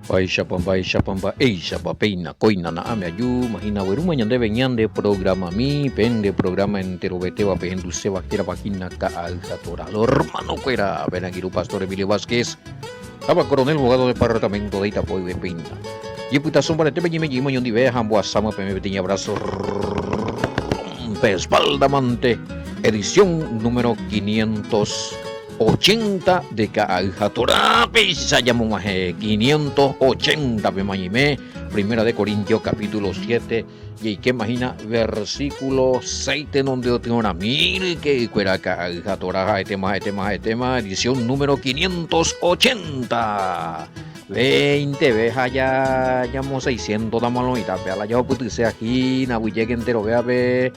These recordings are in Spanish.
Baisha pamba eisha papeina koina na ame ayu mahina weruma nyande benyande programa mi pende programa entero beteva pendu seba kira pakina ka aljatora hermano cuera benagiru pastor Emilio Vázquez estaba coronel abogado departamento de Itapoy de Pinta y puta sombra te beñime yimo yondi ve hambo asama peme betiña abrazo espaldamante edición número 580 de Aljatora, pesa llamumaje 580 pemañime, primera de Corintios capítulo 7 y que imagina versículo 6 de donde tengo una mil que cuera Aljatora, tema edición número 580. 20 veces ya llamó 600 damos y tapé a la yo puse aquí na bulle que entero vea ve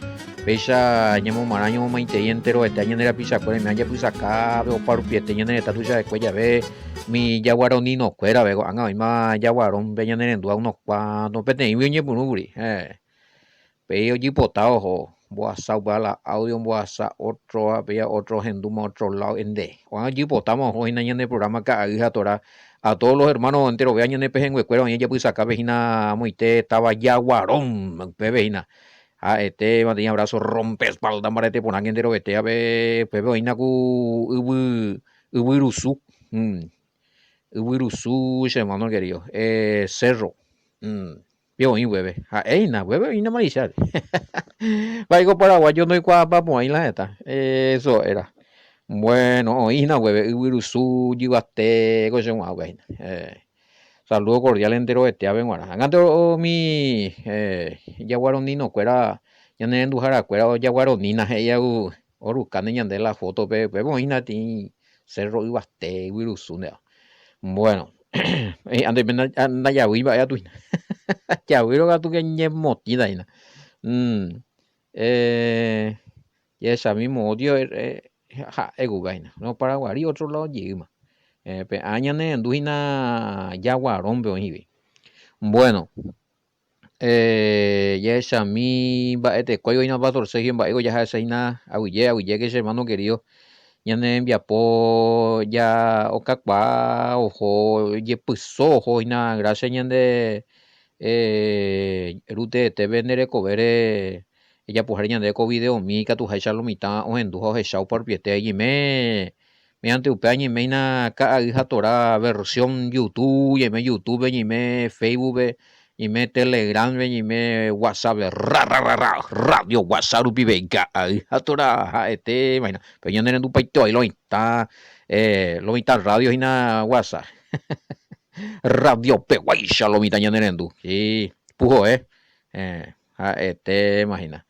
pecha ñamo maraño maite entero este año era pisa cuera me haya pisa acá veo par piete ñene esta tuya de cuella ve mi yaguaroni no cuera veo anga ma yaguaron ve ñene en unos cuantos pete y viñe punuri pero allí potado jo WhatsApp bala audio WhatsApp otro había otro genduma otro lado en de cuando allí potamos hoy en el programa que Aljatora a todos los hermanos enteros vean en el pejen huecuero y ella pues acá vejina muite estaba yaguarón vejina este mantenía abrazo rompe espalda marete ponan entero vete a ver vejina ku uburusu uburusu hermano querido cerro vio y hueve na hueve y na maricial vaigo paraguayo no hay cuapa pues ahí la neta eso era. Bueno, Ina, hueve, Uirusu, Yugaste, Goshon, bueno. Saludo cordial entero este ave guara. Angando mi yaguaronino cuera, ya ne endujara cuera yaguaronina, ella orucane ñande la foto, pero ina ti cerro Yugaste, Uirusu, bueno. Ande anda ya viva ya tu. Ya viro gatu que ñe motida ina. Y esa mismo odio egu vaina no paraguari otro lado llega pe añane anduina yaguarón veo hivi bueno ya esa mi va este cuello ina va torcer bien va ego ya esa ina aguille que es hermano querido ya ne envía po ya ocacua ojo ye puso ojo ina gracias ñande rute te vendere covere ella pues haría de video mi que tu hacha lo mitad o en dujo hechao por piete y me ante upeñi me na ka hija tora versión YouTube y me YouTube y me Facebook y me Telegram y me WhatsApp radio WhatsApp vive ka hija tora este imagina pero yo no en tu paito ahí lo está radio y na WhatsApp radio peguaisha lo mitad ya nerendu sí pujo este imagina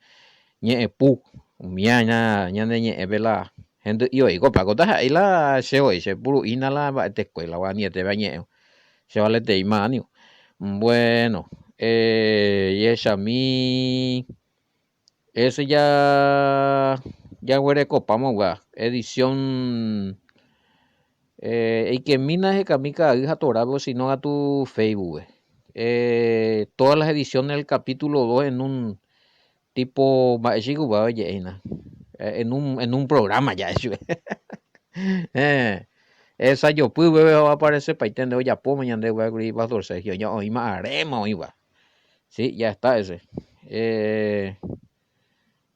ñe pu miaña ña ñe vela gente yo digo para cota ahí la se hoy se puro inala va te escuela va ni te bañe se vale te imanio bueno y esa mi ese ya huele copamos va edición y que mina es camika hija torabo sino a tu Facebook todas las ediciones del capítulo 2 en un tipo en un programa ya eso esa yo pude va a aparecer para entender ya po mañana de voy a dorse yo ya hoy más haremos iba sí ya está ese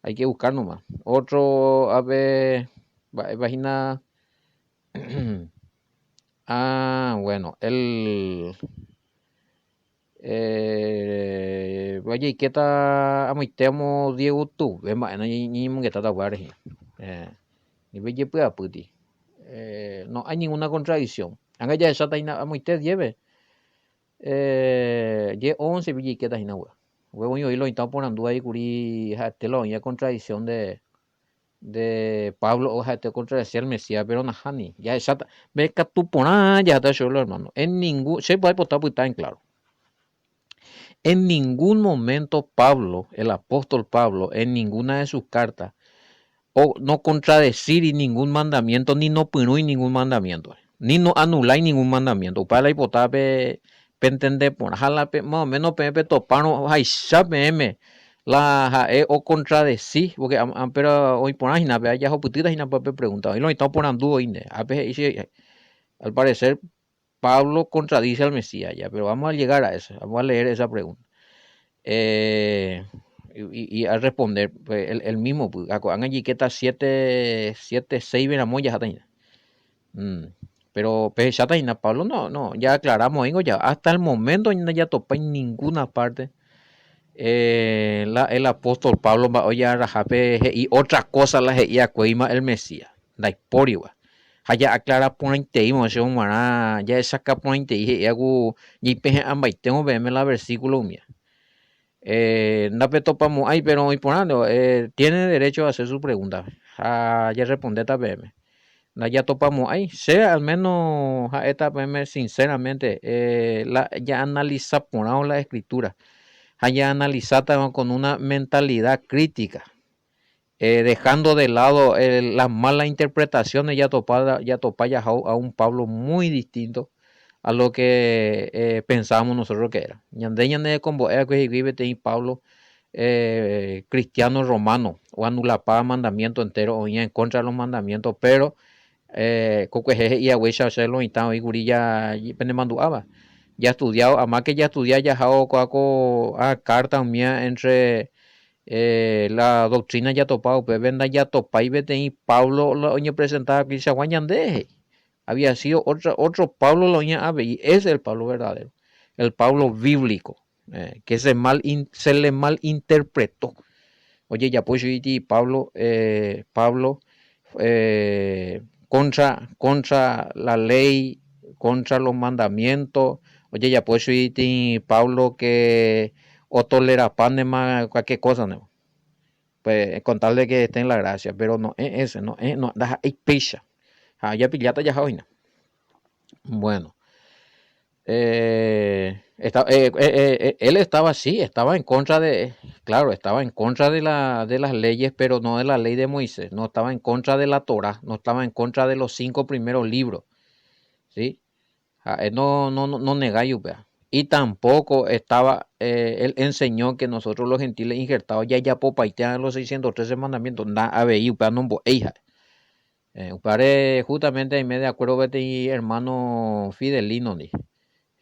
hay que buscar nomás otro a ver página bueno vaya y qué tal amitemos Diego tú ve más ni que está guardia ni ve ya puede puti no hay ninguna contradicción anga ya esa taina amite lleve ye 11 ve que taina huevo yo lo está poniendo ahí curi te lo ya contradicción de Pablo o te contradecía el Mesías pero najani ya esa ve que tú pones ya está solo hermano en ningún se puede botar pues está en claro. En ningún momento Pablo, el apóstol Pablo, en ninguna de sus cartas, o no contradecir ningún mandamiento, ni no poner ningún mandamiento, ni no anular ningún mandamiento. Para la hipotape, entender, por más o menos, pepe topano, hay sabe, la o contradecir, porque pero hoy por ahí, nada, ya oputitas y nada, preguntar, y lo estamos poniendo hoy, al parecer, Pablo contradice al Mesías ya, pero vamos a llegar a eso, vamos a leer esa pregunta. Eh, y a responder, pues, el mismo, pues, hagan jiqueta 7, 6 venamoyas hasta ahí. Pero pues, ya está ahí, Pablo, no, ya aclaramos, digo, ya, hasta el momento ya topé en ninguna parte el apóstol Pablo va oye a rajape y otra cosa la ya cuima el Mesías, la historia, haya aclara por inteimo ese humana ya saca por inteimo y hago y peje ambay tengo verme la versículo mía. No pe topamos ahí, pero importando, tiene derecho a hacer su pregunta. Ya responde también. Ya topamos ahí. Sea al menos a esta PM, sinceramente, ya analiza por ahora la escritura. Ya analizada con una mentalidad crítica. Dejando de lado las malas interpretaciones, ya topa ya a un Pablo muy distinto a lo que pensábamos nosotros que era. Ñande ñande como era que vive Pablo cristiano romano o anulapa mandamiento entero o en contra de los mandamientos, pero coqueje y agüecha hacerlo y tal y gurilla y pendemanduaba. Ya estudiado, además que ya estudia ya hago a carta mía entre la doctrina ya topado, pues venda ya topa y vete y Pablo lo oña presentaba que se aguañande. Había sido otro Pablo lo oña ave y es el Pablo verdadero, el Pablo bíblico, que se le mal interpretó. Oye, ya pues y Pablo, contra la ley, contra los mandamientos. Oye, ya pues y Pablo que o tolera pan de más cualquier cosa, ¿no? Pues contarle que esté en la gracia, pero no es ese, no, deja es picha. Ya pillata ya joina. Bueno, él estaba así, estaba en contra de, claro, estaba en contra de las leyes, pero no de la ley de Moisés, no estaba en contra de la Torah, no estaba en contra de los 5 primeros libros, ¿sí? Él no negáis, vea. Y tampoco estaba, él enseñó que nosotros los gentiles injertados ya popaitean los 613 mandamientos, na abei, upea no hija. Upare justamente ahí me de acuerdo con este hermano Fidelino, ni.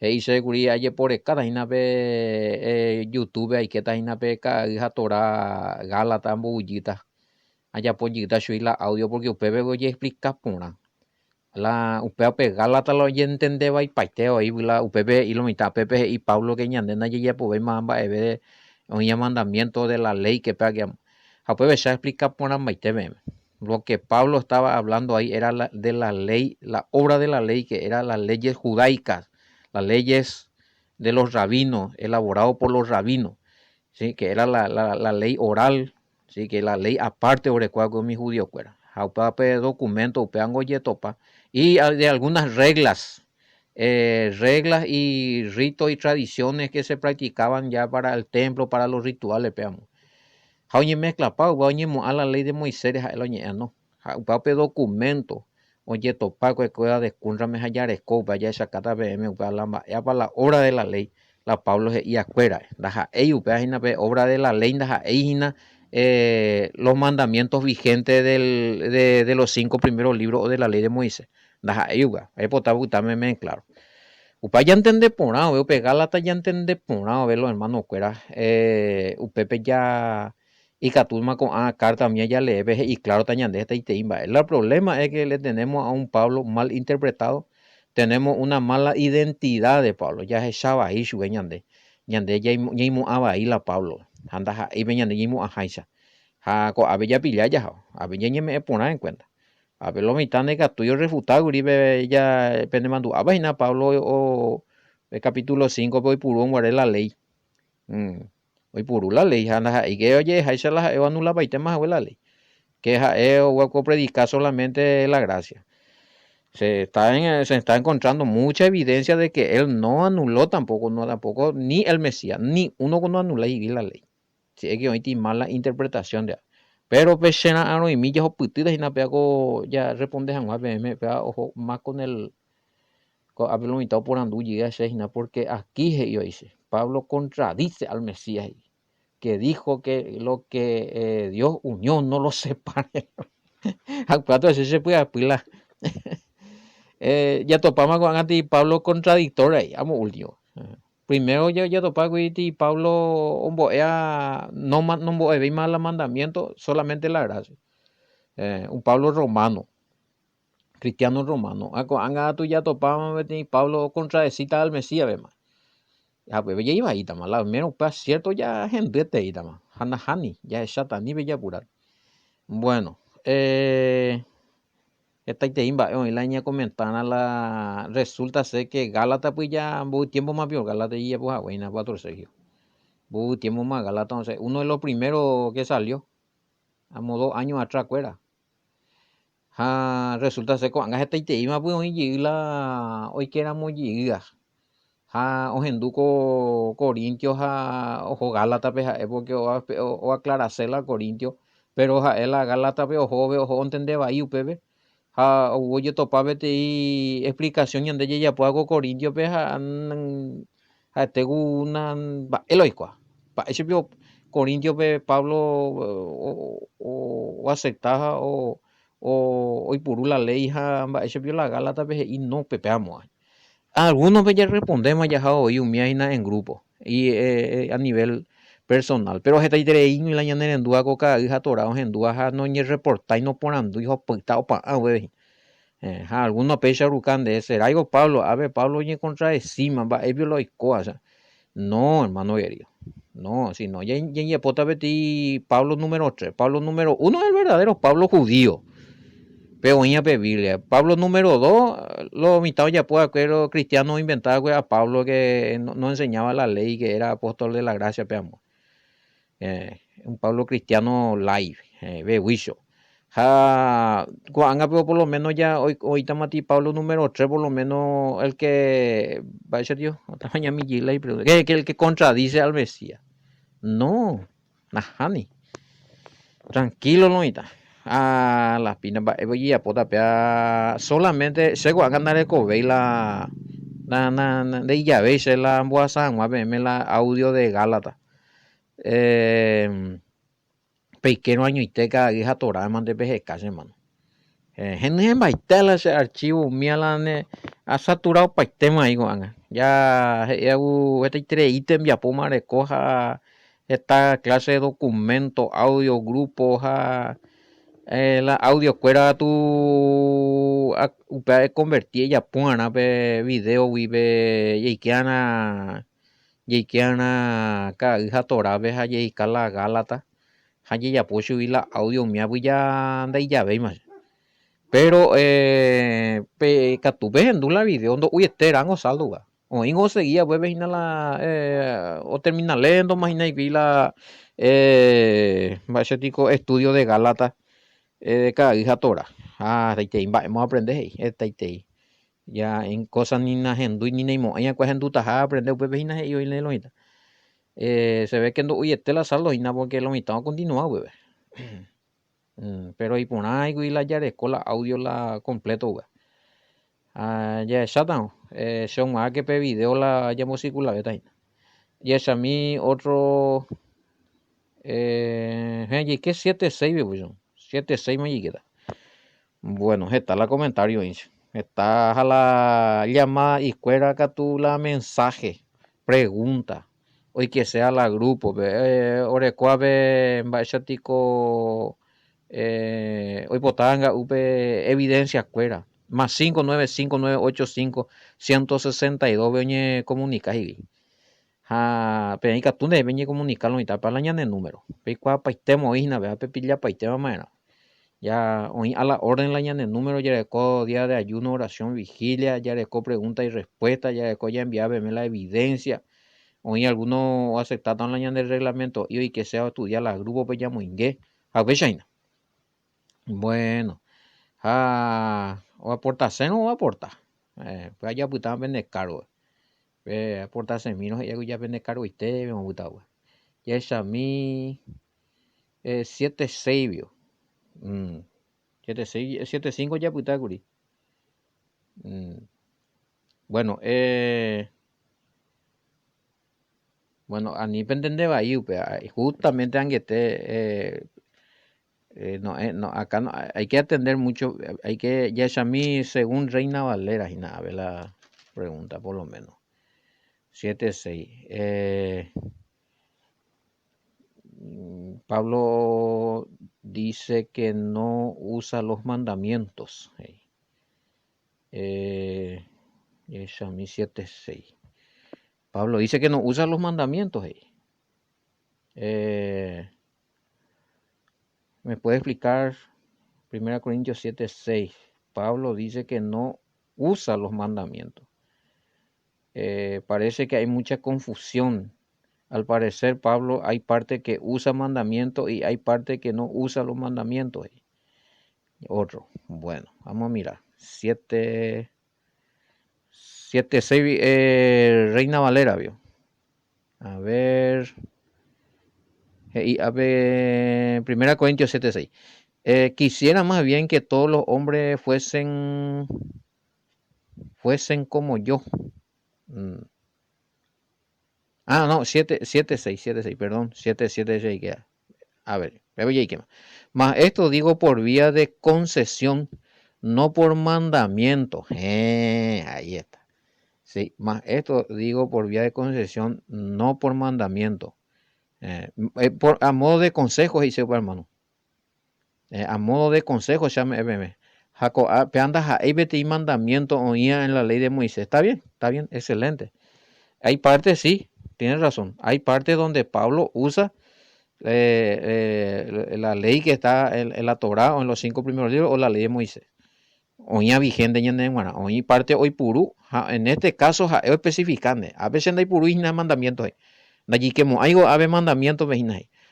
Y seguridad ayer por acá, tajina pe YouTube, hay que tajina pe hija Torah, Gálata, Bullita. Allá por Yita, la audio, porque usted ve ya explica pura la upea pegala tal oye entendeba y paiteo ahí la upep y lo mitad pepe y Pablo que ñandena ya pues mamba eve un mandamiento de la ley que pegue a pues ya explica por maite lo que Pablo estaba hablando ahí era de la ley, la obra de la ley que era las leyes judaicas, las leyes de los rabinos elaborado por los rabinos, sí, que era la ley oral, sí, que la ley aparte sobre cuál con mi judío fuera. Haupa documento, upeango yetopa y de algunas reglas, reglas y ritos y tradiciones que se practicaban ya para el templo, para los rituales, peamos. Jauñe mezcla pa, uñemo a la ley de Moisés, el oñe no. Pape documento, oye topa que cuida de cunrame hayaresco, vaya esa cata bm, ya para la obra de la ley, la Pablo y acuera, daja ellos obra de la ley, daja eina los mandamientos vigentes de los 5 primeros libros de la ley de Moisés. Daja ellos, me claro. Upa ya entende por nada, veo pegar la ya entende por nada, ver los hermanos cuera, upepe ya y Catulma con carta mía ya le ve y claro tañande esta y te imba. El problema es que le tenemos a un Pablo mal interpretado, tenemos una mala identidad de Pablo, ya es Shaba ahí su ñande, ñande ya imo ahí la Pablo, anda ahí veñande imo a Haisha, ha co abella pilla ya, abella me poner en cuenta. A ver, lo mitad de tuyo refutado, Uribe ya pendemandu. A vaina Pablo o el capítulo 5 voy puro guardé la ley. Hoy puro la ley, anda, y que oye, ahí se la anula para temas la ley. Que o hueco predicar solamente la gracia. Se está encontrando mucha evidencia de que él no anuló tampoco, ni el Mesías, ni uno que no anula y la ley. Si es que hoy tiene mala interpretación de. Pero pechena aro y millas o putidas y na pego ya responde a me pega ojo más con el haberlo invitado por Andú llega a porque aquí yo dice Pablo contradice al Mesías que dijo que lo que Dios unió no lo separe. A cuatro veces se puede apilar. Ya topamos con Anti Pablo contradictor ahí, amo último. Primero ya topamos con Anti Pablo omboea, no ve más el mandamiento, solamente la gracia. Un Pablo romano, cristiano romano. Anga tú ya topamos con Pablo contradecita al Mesías, ve más. Ya pues ya iba ahí tamás, la menos pues cierto ya gente ahí tamás. Hanahani, ya es ni bella pura. Bueno, esta te imba, hoy la niña comentana la resulta ser que Gálata pues ya hubo tiempo más vio Gálata y ya pues buena para Sergio. Hubo tiempo más Gálata, entonces uno de los primeros que salió, a modo años atrás fuera. Resulta ser que anga esta te iba pues hoy la hoy que éramos llegas. Ojenduko Corintios ojo Gálata pues porque o aclaracela Corintios, pero la Gálata pues ojo entendeba ahí upebe. Hubo yo topaba y explicación y ande ya puedo Corintio pe tengo una eloicua pa ese pio Corintio pe Pablo o aceptaba o hoy por la ley ese pio la Gálata pe y no pepeamos algunos pe ya respondemos ya hoy un en grupo y a nivel personal pero esta idea y la ñanera en dua coca hija torado en dua no ni reportar y no ponan hijo puta pa algunos pecha rucan de ese. Algo Pablo, a ver, Pablo y contra de cima, va, es lo cosa. No, hermano querido. No, si no, ya pota beti Pablo número 3. Pablo número 1 es el verdadero Pablo judío. Pero en la Biblia. Pablo número 2, lo mitad ya puede pero cristiano inventado a Pablo que no enseñaba la ley, que era apóstol de la gracia, peamos. Un Pablo cristiano live, behuicho. Pero por lo menos ya hoy estamos aquí, Pablo número 3 por lo menos el que va a ser Dios, otra mañana mi gila y que el que contradice al Mesías. No, najani. Tranquilo, no está. Las pinas voy a poder solamente se va a ganar el cobe de llave se la voy a la audio de Gálata. Pequeño año y teca hija torada man de PGK, hermano. Gente baitela ese archivo mialane ha saturado para el tema ahí guanga. Ya este tres ítem ya poma recoja esta clase de documentos, audio, grupos, la audio cuera tu convertir ya pona be video vive y que ana ka hija torada be ha y la galata ha ya puedo subir la audio mía voy ya de ya ve más pero catuve en la video ndo uy eran o saldo o ingo seguía pues vejina la o termina leyendo imagina y vi la bachetico estudio de Galata de cada hija tora taitei vamos a aprender ahí taitei ya en cosas ni na hendu ni neimo ella pues hendu taja aprender pues vejina y hoy le lo se ve que ndo uy la saldo y na porque lo mitad continúa pues pero y por ahí y la yaresco la audio la completo güey. Ya shutdown son más que pe video la ya música beta y es a mí otro y que 76 pues 76 me queda bueno está la comentario está a la llamada y escuela que tú la mensaje pregunta hoy que sea la grupo orecuave bachatico hoy potanga upe evidencia cuera más 595985162 veñe comunica y pero hay que tú ne veñe comunicarlo y tal para la ñana el número pe cua paitemo isna vea pe pilla paitema maena ya hoy a la orden la ñana el número ya reco día de ayuno oración vigilia ya reco pregunta y respuesta ya reco ya enviaba la evidencia hoy alguno aceptaron la ñana del reglamento y hoy que sea estudiar la grupo pues ya muy ingue a ver bueno, o aportarse no o aportar. Pues allá puta vende caro. Aportarse menos ya vende caro y te me gusta. Ya es a mí 7 vio. 7 5 ya puta guri. Bueno, bueno, a ni pendiente de ahí, justamente anguete No, acá no, hay que atender mucho, hay que, ya a mí según Reina Valera, y nada, a ver la pregunta por lo menos. 7.6. Pablo dice que no usa los mandamientos. Es a mí 7.6. Pablo dice que no usa los mandamientos. ¿Me puede explicar 1 Corintios 7.6? Pablo dice que no usa los mandamientos. Parece que hay mucha confusión. Al parecer, Pablo hay parte que usa mandamientos y hay parte que no usa los mandamientos. Otro. Bueno, vamos a mirar. 7.6, Reina Valera, vio. A ver. A ver, 1 Corintios 7.6. Quisiera más bien que todos los hombres fuesen como yo. Mm. No, 7.6, perdón, 7.7.6 queda. A ver, ¿qué más? Mas esto digo por vía de concesión, no por mandamiento. Ahí está. Sí, más esto digo por vía de concesión, no por mandamiento. A modo de consejo, dice hermano. A modo de consejo, llame. Jaco, peandas ahí vete y mandamiento oía en la ley de Moisés. Está bien, excelente. Hay partes, sí, tienes razón. Hay partes donde Pablo usa la ley que está en la Torá o en los 5 primeros libros o la ley de Moisés. Oía vigente en oí parte hoy puru. En este caso, es especificante. A veces no hay puru y no hay mandamientos. De allí que algo ave mandamientos,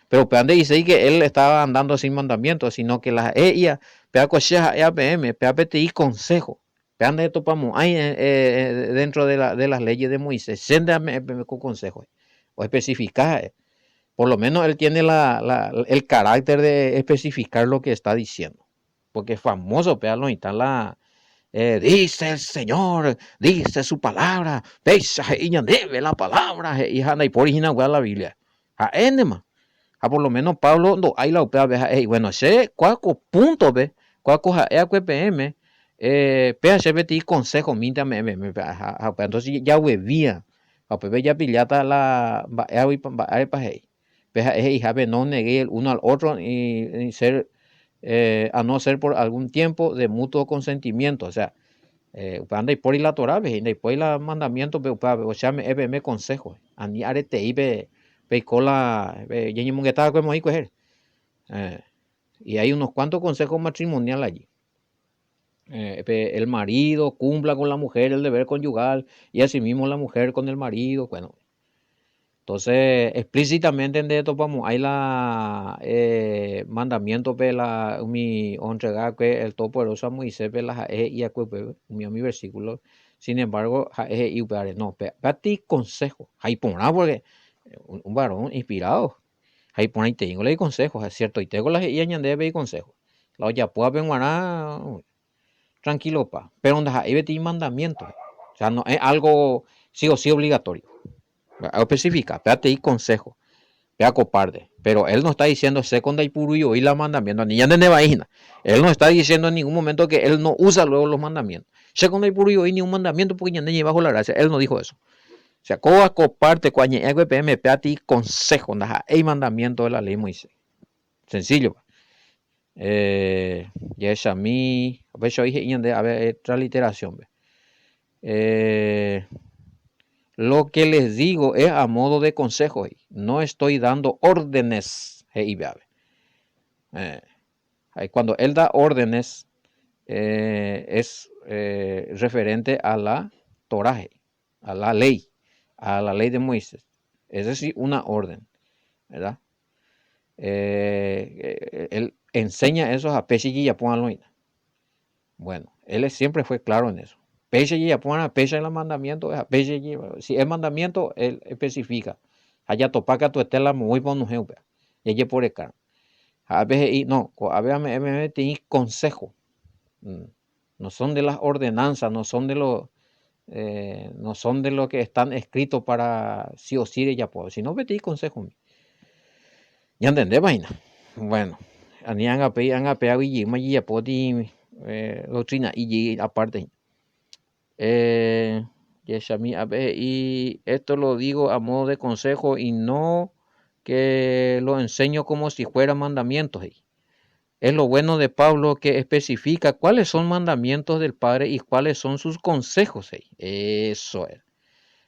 pero peande dice que él estaba andando sin mandamientos, sino que las ella, pea cocheja, EAPM, pea PTI consejo. Peande esto topamos ahí dentro de las leyes de Moisés. Senda con consejo. O especificar. Por lo menos él tiene el carácter de especificar lo que está diciendo. Porque es famoso, pearlo y está dice el Señor, dice su palabra, y debe la palabra, y por original la Biblia. Por lo menos Pablo, no hay la opea, bueno, sé cuáco punto, ve, cuáco PM, PHBT consejo, entonces ya huevía, ya pillata no negué el uno al otro y ser, a no ser por algún tiempo de mutuo consentimiento, o sea, anda y por la Torah, y después la mandamiento, o sea, me consejo, ani arete y cola, y mungueta como ahí coger. Y hay unos cuantos consejos matrimoniales allí. El marido cumpla con la mujer el deber conyugal y asimismo la mujer con el marido, bueno. Entonces, explícitamente en esto vamos, hay la mandamiento la mi entregar que el todopoderoso a Moisés la y a mi versículo. Sin embargo, y no, para ti consejo, hay poner porque un varón inspirado, hay poner tengo le consejos, es cierto, y tengo las y añade ve consejos. La ya puedo penguaná tranquilo pa, pero donde hay veti mandamiento, o sea, no es algo sí o sí obligatorio. Especifica, espérate y consejo, vea coparde, pero él no está diciendo secunda y puro y la mandamiento, ni ya de vaina. Él no está diciendo en ningún momento que él no usa luego los mandamientos. Secunda y puro y ni un mandamiento porque ya de bajo la gracia, él no dijo eso. O sea, coa coparte cuañe EGPM, espérate y consejo, hay mandamiento de la ley Moisés. Sencillo. Ya es a mí, a ver, yo dije, a ver, transliteración. Lo que les digo es a modo de consejo. No estoy dando órdenes. Cuando él da órdenes, es referente a la Torah, a la ley de Moisés. Es decir, una orden, ¿verdad? Él enseña eso a Peshi y Yapuan. Bueno, él siempre fue claro en eso. Peche y Yapuan, Peche en el mandamiento, si es mandamiento, él especifica. Allá topaca tu estela muy por un y ella por el carro. A veces, no, a veces me tiene consejo. No son de las ordenanzas, no son de lo que están escritos para sí o sí de ya puedo. Si no, vete y consejo. Ya entendés, vaina. Bueno, Ani anga pe y ya poti doctrina y aparte. Yeshami abe, y esto lo digo a modo de consejo y no que lo enseño como si fuera mandamientos. Es lo bueno de Pablo que especifica cuáles son mandamientos del Padre y cuáles son sus consejos. Eso es.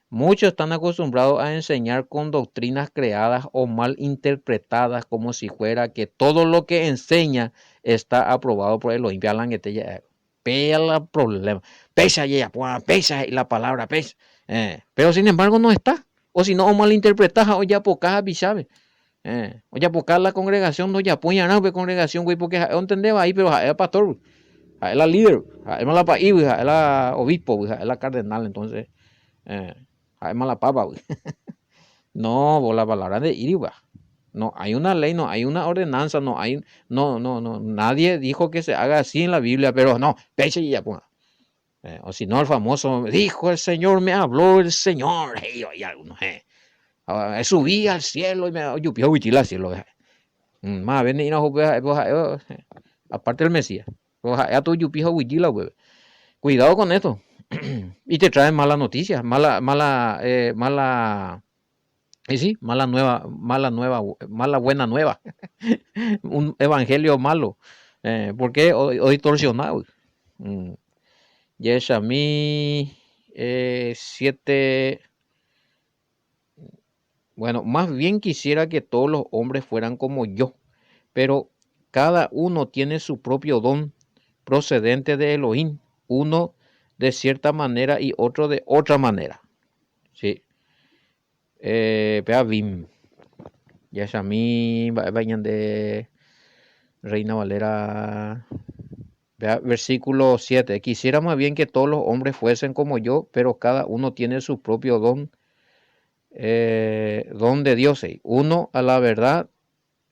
Muchos están acostumbrados a enseñar con doctrinas creadas o mal interpretadas como si fuera que todo lo que enseña está aprobado por Elohim. Pea el problema. Pesa ya, pesa la palabra, pesa. Pero sin embargo no está. O si no, o malinterpretas o ya pocas bisabe. O ya pocas la congregación no ya apoya nada congregación, güey, porque entendés ahí, pero es pastor, es la líder, es la país, es la obispo, es la cardenal, entonces, es la papa, güey. No, por la palabra de Iriba. No hay una ley, no hay una ordenanza, no, nadie dijo que se haga así en la Biblia, pero no, peche y ya, pues. O si no, el famoso, dijo el Señor, me habló el Señor, y algunos, subí al cielo y me yupió huichila al cielo, más ven y no, aparte del Mesías, ya tu yupijo huichila, güey. Cuidado con esto. Y te traen malas noticias, sí, mala buena nueva. Un evangelio malo. ¿Por qué? Hoy torsionado. Mm. Yes, a mí, 7. Bueno, más bien quisiera que todos los hombres fueran como yo, pero cada uno tiene su propio don procedente de Elohim, uno de cierta manera y otro de otra manera. Sí. Bim. Yes, a mí, vayan de Reina Valera. Versículo 7. Quisiera más bien que todos los hombres fuesen como yo, pero cada uno tiene su propio don, don de Dios. Uno a la verdad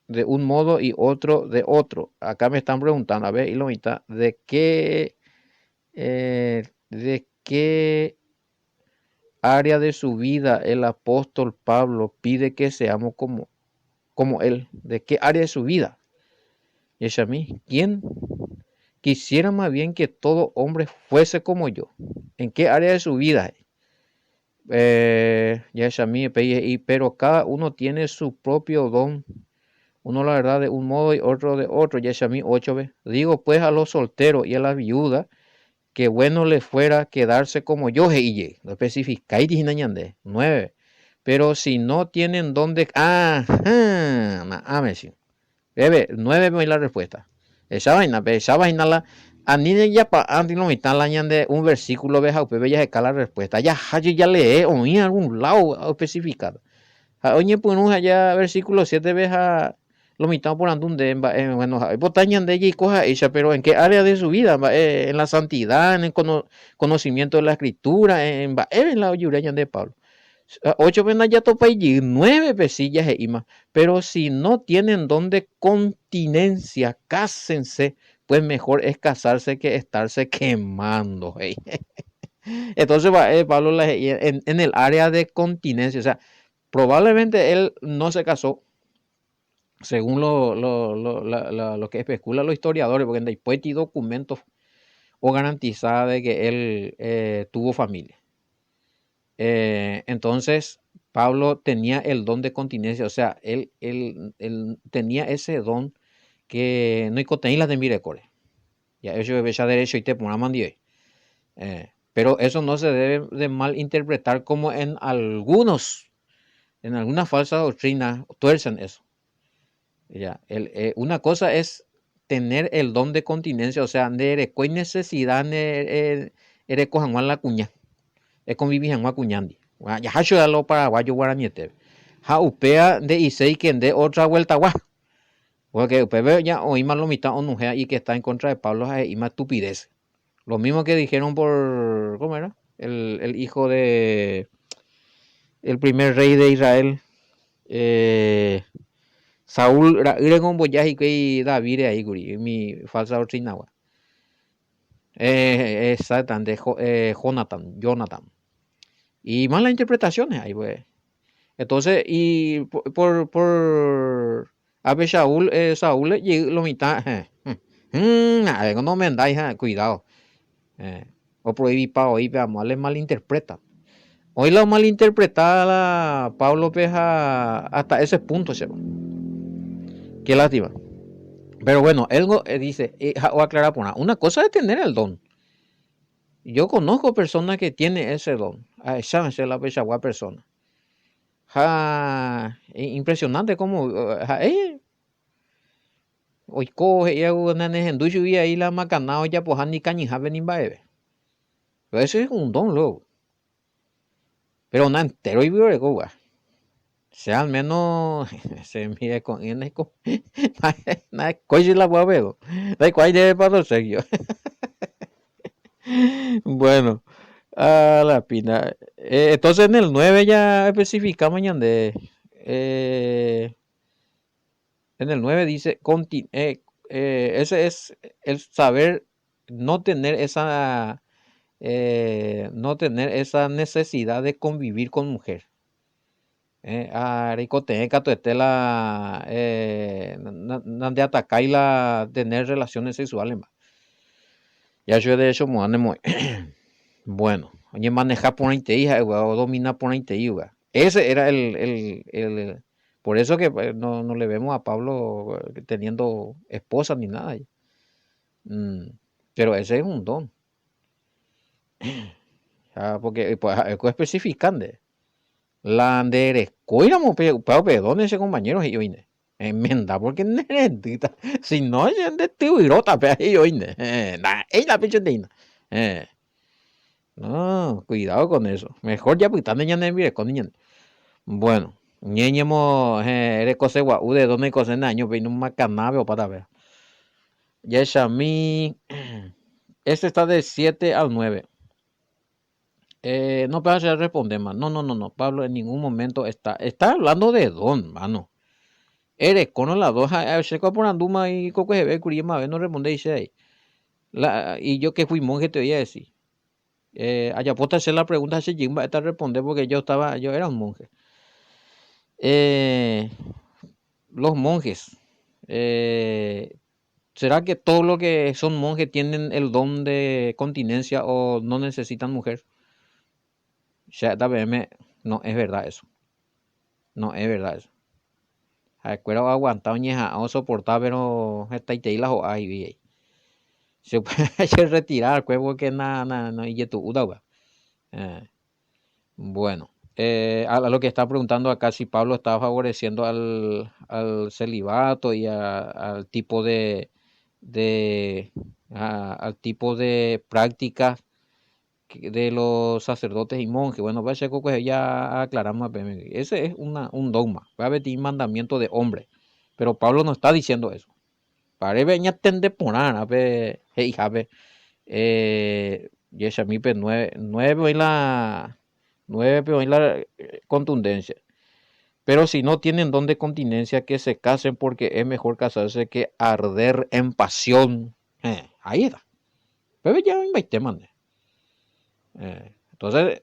de un modo y otro de otro. Acá me están preguntando, a ver, Ilomita, de qué área de su vida el apóstol Pablo pide que seamos como él? ¿De qué área de su vida? Y es a mí, ¿quién? Quisiera más bien que todo hombre fuese como yo. ¿En qué área de su vida? Ya es a mí, pero cada uno tiene su propio don. Uno la verdad de un modo y otro de otro. Ya es a mí, 8 veces. Digo pues a los solteros y a las viudas que bueno les fuera quedarse como yo. Lo especificáis, 9. Pero si no tienen donde... Bebe, 9 me la respuesta. Esa vaina la... A ni ya pa antes no me están lañando un versículo veja upebe ya la respuesta. Ya lee o en algún lado especificado. Oye, pues no ya versículo 7 veja lo mitad por andun de bueno, botañan de ella y coja ella, pero en qué área de su vida, en la santidad, en el conocimiento de la escritura, en la yureña de Pablo. 8 veces ya topa y 9 pesillas e ima. Pero si no tienen don de continencia, cásense, pues mejor es casarse que estarse quemando. Hey. Entonces Pablo en el área de continencia, o sea, probablemente él no se casó, según lo que especulan los historiadores, porque después hay documentos o garantizada de que él tuvo familia. Entonces, Pablo tenía el don de continencia, o sea, él tenía ese don que no hay coteínas de mirecore. Ya eso es derecho y te pone mandie. Pero eso no se debe de malinterpretar como en algunas falsas doctrinas tuercen eso. Ya, una cosa es tener el don de continencia, o sea, de necesidad de la cuña. Es convivir en Guacuñandi. Ya hacho ya lo paraguayo guarañete. Ja upea de Isei quien de otra vuelta gua. Porque upea ya oíma lo mitad onujea y que está en contra de Pablo y más estupidez. Lo mismo que dijeron por, ¿cómo era? El hijo de, el primer rey de Israel. Saúl, Iregon Boyaji que David ahí, mi falsa doctrina. Exactamente, Jonathan. Y malas interpretaciones ahí, pues. Entonces, y por A ver, Saúl lo mitad. No me andáis, cuidado. Eh, o prohibí pa hoy, veamos, le malinterpreta. Hoy lo malinterpreta Pablo Peja hasta ese punto, se va. Qué lástima. Pero bueno, él dice, o aclarar por una cosa es tener el don. Yo conozco personas que tienen ese don. Esa es la persona. Impresionante como hoy coge y hago una nejenducho y ahí la macanao ya pues ni cañija ni baebe. Pero eso es un don luego. Pero no entero y vive de sea al menos se mide con N con na coisa la huevo. Da cual debe para serio. Bueno, a la pina. Entonces en el 9 ya especificamos ya de en el 9 dice ese es el saber no tener esa necesidad de convivir con mujer. Rico tener que estela de atacar y la tener relaciones sexuales más. Ya yo de hecho me muy bueno. Oye, manejar por ahí te hija, o dominar por ahí te iba. Ese era por eso que no le vemos a Pablo teniendo esposa ni nada. Mm, pero ese es un don. Porque pues, es especificante. La andere coiramo pedón ese compañero y oine. Enmenda porque necesita. Si no es de tiburota, pero ahí oine. Ella pichotina. No, cuidado con eso. Mejor ya pues están ya mire con niña. Bueno, ñeñemo eres cose guau de donde cose año, pero no macanabe o para ver. Ya es a mí. Este está de 7 al 9. No puedo hacer responder más. No. Pablo en ningún momento está hablando de don, mano. Eres con la dos, se por anduma y coco se ve curima, no responde dice ahí. Y yo que fui monje te voy a decir. Allá puedo hacer la pregunta si Jimba está responder porque yo era un monje. Eh, los monjes. eh, ¿Será que todos los que son monjes tienen el don de continencia o no necesitan mujer? Ya, no es verdad eso. No es verdad eso. Recuerdo aguantado ñeja o soportar, pero está y te la o ahí. Se puede retirar, cuervo que nada, no, y tu uda, bueno, a lo que está preguntando acá, si Pablo está favoreciendo al celibato y al tipo de al tipo de prácticas de los sacerdotes y monjes. Bueno, va a ser que ya aclaramos. Ese es un dogma, va a haber un mandamiento de hombre, pero Pablo no está diciendo eso. Para veña tende poner, a ver, hey, a ver, y a mí, pues, nueve en la contundencia. Pero si no tienen don de continencia, que se casen porque es mejor casarse que arder en pasión. Ahí está. Pero ya me invité, man. Entonces,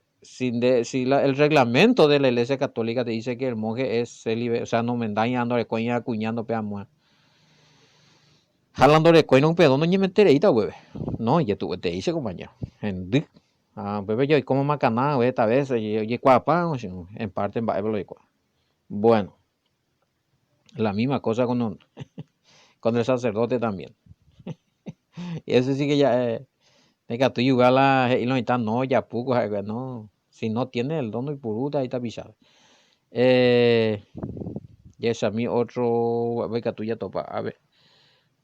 el reglamento de la Iglesia Católica te dice que el monje es célibe, o sea, no me endañando, coña acuñando, peamos. Hablando de coin un pedo, no me enteré, güey. No, ya tú te dice, compañero. En dic. Bebé, yo como macaná, güey, esta vez, y cuapa, en parte, en Bible, bueno, la misma cosa con el sacerdote también. Y ese sí que ya, venga, tú igual y no está, no, ya poco, no. Si no tiene el don y puruta, ahí está pisado. Y es a mí otro, venga, tú ya topa, a ver.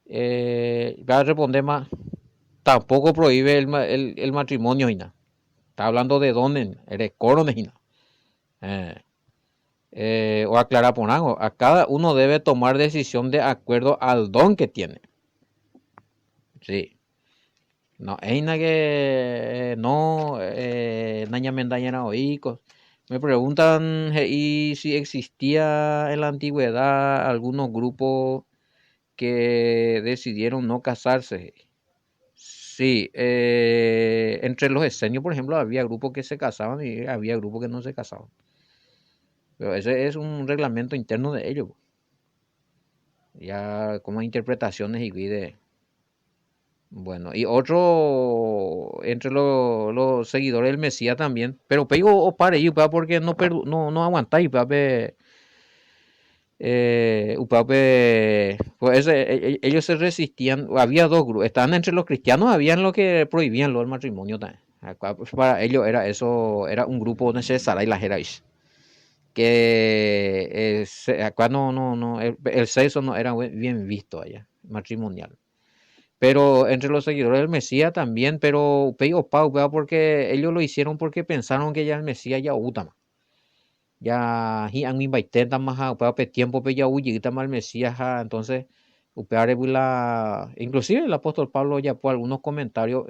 Voy a responder más. Tampoco prohíbe el matrimonio, Ina. Está hablando de dónde, eres corones, Ina. O aclarar por algo. A cada uno debe tomar decisión de acuerdo al don que tiene. Sí. No, Eina que no, Naña Mendaña oicos. Me preguntan y si existía en la antigüedad algunos grupos que decidieron no casarse. Sí, entre los esenios, por ejemplo, había grupos que se casaban y había grupos que no se casaban. Pero ese es un reglamento interno de ellos. Ya como interpretaciones y de... Bueno, y otro entre los seguidores del Mesías también, pero pego o pare y porque no aguantáis, upape, pues ellos se resistían, había dos grupos, estaban entre los cristianos, habían lo que prohibían lo del matrimonio también. Acá, pues, para ellos era eso, era un grupo donde se Sarai las Herais, que acá no, el sexo no era bien visto allá, matrimonial. Pero entre los seguidores del Mesías también, pero peigo pau, porque ellos lo hicieron porque pensaron que ya el Mesías ya utama. Ya hi ang intenta más a pe tiempo pe ya uyi mal Mesías, entonces upeare la inclusive el apóstol Pablo ya por algunos comentarios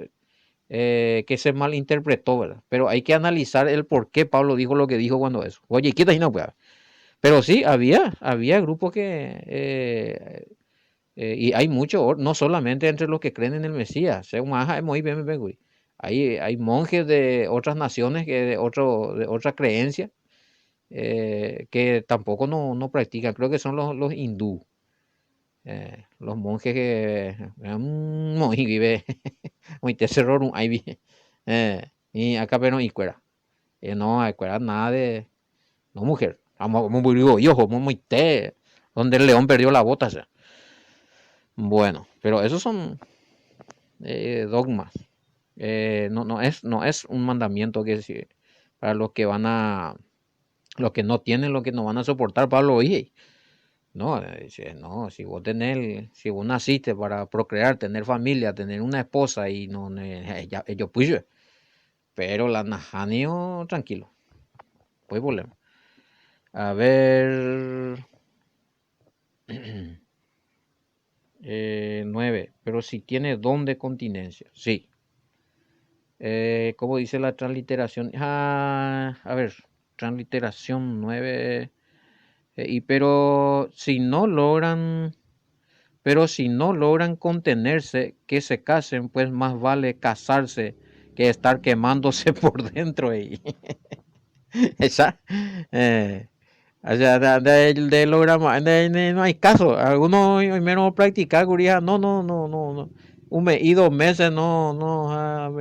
que se malinterpretó, ¿verdad? Pero hay que analizar el por qué Pablo dijo lo que dijo cuando eso. Oye, quita y no, pues. Pero sí, había grupos que y hay muchos, no solamente entre los que creen en el Mesías, hay monjes de otras naciones, de otra creencia, que tampoco no practican, creo que son los hindú, los monjes que monje vive, muy terror un ahí y acá pero y cuera, no hay cuera nada de, no mujer, vamos muy ojo, muy té, donde el león perdió la bota, o sea. Bueno, pero esos son dogmas. No es un mandamiento para los que los que no tienen, los que no van a soportar, Pablo, oye. No, no, si vos naciste para procrear, tener familia, tener una esposa y no, ellos pues, pero la najanio, tranquilo, pues volvemos. A ver, 9, pero si tiene don de continencia, sí. ¿Cómo dice la transliteración? A ver, transliteración 9. Pero si no logran contenerse, que se casen, pues más vale casarse que estar quemándose por dentro. Esa, eh, o sea, no hay caso. Algunos menos practicar, guría, no. Un mes y 2 meses, no.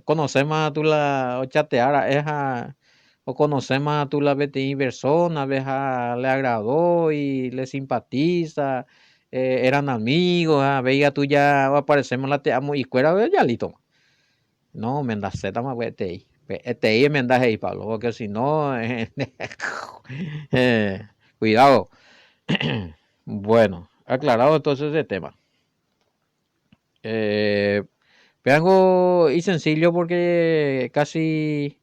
Conocemos a tu la o chatear a esa, o conocemos a tu la vete en persona, le agradó y le simpatiza, eran amigos, veía tú ya aparecemos la te amo y cuera, ya listo. No, mendaceta más vete. Este ahí es mendaje y Pablo, porque si no, cuidado. Bueno, aclarado entonces ese tema. Algo y sencillo porque casi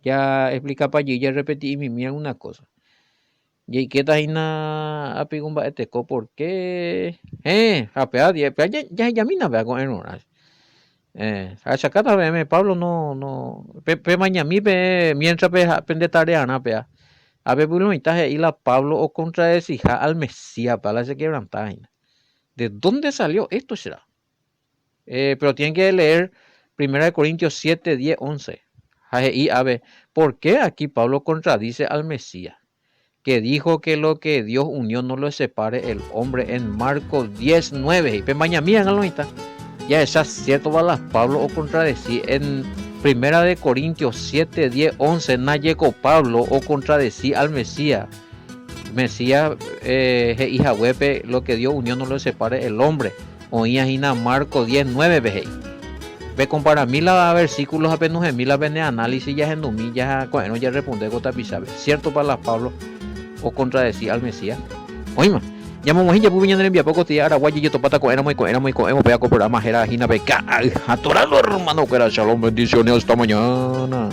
ya explica para allí, ya repetí mi mía una cosa. Y que está na apigumba eteco porque apea ya mina vea con error. Achacata ve Pablo no pe mañami pe mientras pe pende tarea na pea. A ver, y la Pablo o contradecija al Mesías para se quebrantar. ¿De dónde salió esto será? Pero tienen que leer 1 Corintios 7, 10, 11. Y a ver, ¿por qué aquí Pablo contradice al Mesías? Que dijo que lo que Dios unió no lo separe el hombre en Marcos 10, 9. Y pemaña mía en la ya es cierto, balas Pablo o contradecir en 1 Corintios 7, 10, 11. Na llegó Pablo o contradecir al Mesías. Mesías, hija huepe, lo que Dios unió no lo separe el hombre. Oías ina Marcos 10, 9, veje. Ve compara mil versículos apenas en mil de análisis ya en ya bueno ya responde gota pisabe. Cierto para las Pablo o contradecir al Mesías. Oíme, llamamos ya puñan en envía poco tía araguay y topata con éramos pega con programa era gina beca atorado hermano que era shalom bendiciones hasta mañana.